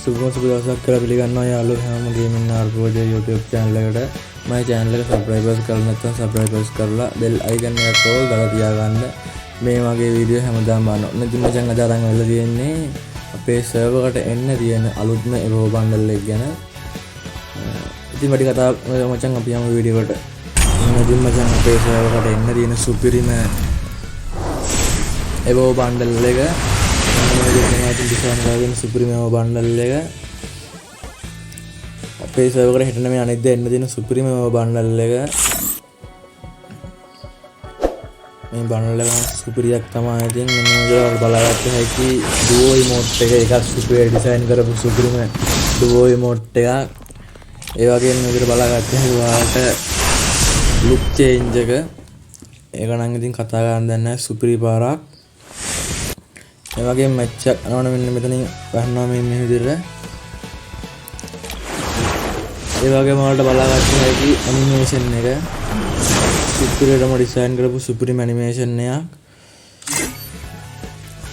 සුබ දවසක් කියලා පිළිගන්නවා යාළුවෝ හැමෝම ගේමින් ආර්පෝජේ YouTube channel එකට. මගේ channel එක subscribe කරලා නැත්නම් subscribe කරලා bell icon එක ඕල් දාලා තියාගන්න. මේ වගේ වීඩියෝ හැමදාම බලන්න. ඉතින් මචං අද අරන් වෙලා තියෙන්නේ අපේ server එකට එන්න තියෙන අලුත්ම evo bundle එක ගැන. ඉතින් වැඩි කතා මචං අපි යමු වීඩියෝ එකට. ඉතින් මචං අපේ server එකට එන්න තියෙන සුපිරිම evo bundle එක design කරගෙන සුපිරිම evo bundle එක අපේ server එකට හිටන මේ අනිද්දා එන්න තියෙන සුපිරිම evo bundle එක මේ bundle එක සුපිරියක් තමයි. ඉතින් මෙන්න මේක බලාගත්ත හැකි duo emote එක එකක් සුපිරි design කරපු සුපිරිම duo emote එකක්. ඒ වගේම මේකට බලාගත්ත හැකි ඔයාලට look change එක ඒක නම් ඉතින් කතා කරන්න දෙන්නේ නැහැ සුපිරි පාරක්. ඒ වගේම මැච් එකක් අනවන මෙන්න මෙතනින් ගන්නවා මේ විදිහට. ඒ වගේම වලට බලාගන්න හැකි ඇනිමේෂන් එක සුපිරියටම ඩිසයින් කරපු සුපිරිම ඇනිමේෂන් එකක්.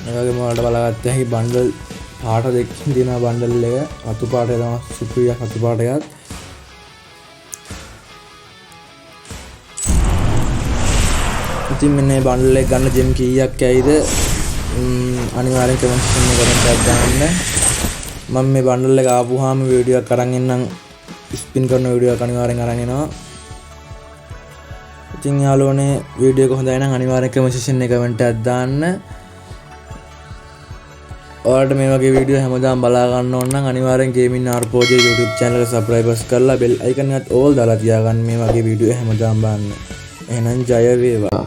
ඒ වගේම වලට බලාගන්න හැකි බන්ඩල් පාට දෙකකින් දින බන්ඩල් එක අතු පාටේ තමයි සුපිරියක් අතු පාට එකක්. ඉතින් මෙන්න මේ බන්ඩල් එක ගන්න ජෙම් කීයක් ඇයිද අනිවාර්යෙන් කමෙන්ට් එකක් දාන්න. මම මේ බන්ඩල් එක ආපුවාම වීඩියෝ එකක් අරන් එන්නම් ස්පින් කරන වීඩියෝ එකක් අනිවාර්යෙන් අරන් එනවා. ඉතින් යාළුවනේ වීඩියෝ එක හොඳයි නම් අනිවාර්යෙන් කමෙන්ට් එකක් දාන්න. ඔයාලට මේ වගේ වීඩියෝ හැමදාම බලා ගන්න ඕන නම් අනිවාර්යෙන් ගේමින් ආර්පෝජේ YouTube channel එක subscribe කරලා bell icon එකත් all දාලා තියාගන්න මේ වගේ වීඩියෝ හැමදාම බලන්න. එහෙනම් ජය වේවා.